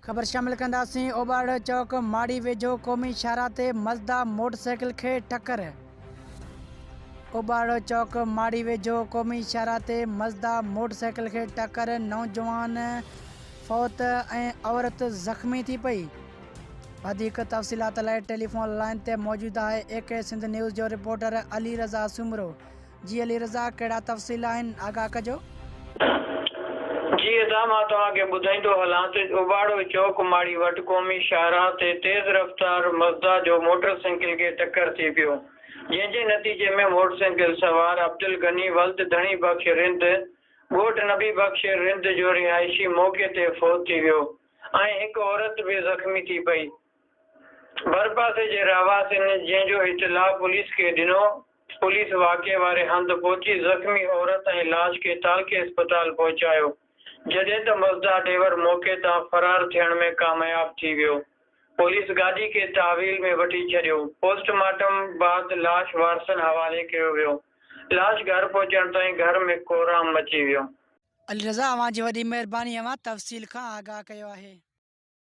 ख़बर शामिल कंदासीं। ओबाड़ चौक माड़ी वेझो क़ौमी शाहरा ते मज़दा मोटरसाइकिल खे टक्कर। ओबाड़ चौक माड़ी वेझो क़ौमी शाहरा ते मज़दा मोटरसाइकिल खे टक्कर। नौजवान फ़ौत ऐं औरत ज़ख़्मी थी पई। वधीक तफ़सीलात लाइ टेलीफोन लाइन ते मौजूदु आहे AK सिंध न्यूज़ जो रिपोर्टर अली रज़ा सुमरो। जी अली रज़ा, कहिड़ा तफ़सील आहिनि, आगाह कजो। जी मां तव्हांखे ॿुधाईंदो हलां त ओबाड़ो चौक माड़ी वटि क़ौमी शाहरा ते तेज़ रफ़्तार मज़दा जो मोटरसाइकिल खे टक्कर थी पियो, जंहिंजे नतीजे में मोटरसाइकिल सवार अब्दुल गनी वल्द धणी बख़्श रिंद ॻोठ नबी बख़्श रिंद जो रिहाइशी मौक़े ते फ़ौत थी वियो ऐं हिकु औरत बि ज़ख़्मी थी पई। भरपासे जे रहवासियुनि जंहिंजो इतलाउ पुलिस खे ॾिनो, पुलिस वाक़े वारे हंधि पहुची ज़ख़्मी औरत ऐं लाश खे तालके अस्पताल पहुचायो, जॾहिं त मज़दा ड्राइवर मौक़े तां फ़रार थियण में कामयाब थी वियो। पुलिस गाॾी खे तहवील में वठी छॾियो। पोस्टमार्टम बाद लाश वारसनि हवाले कयो वियो। लाश घर पहुचण ताईं घर में कोहराम मची वियो। अली रज़ा, अवां जी वॾी महिरबानी, अवां तफ़सील खां आगाह कयो आहे।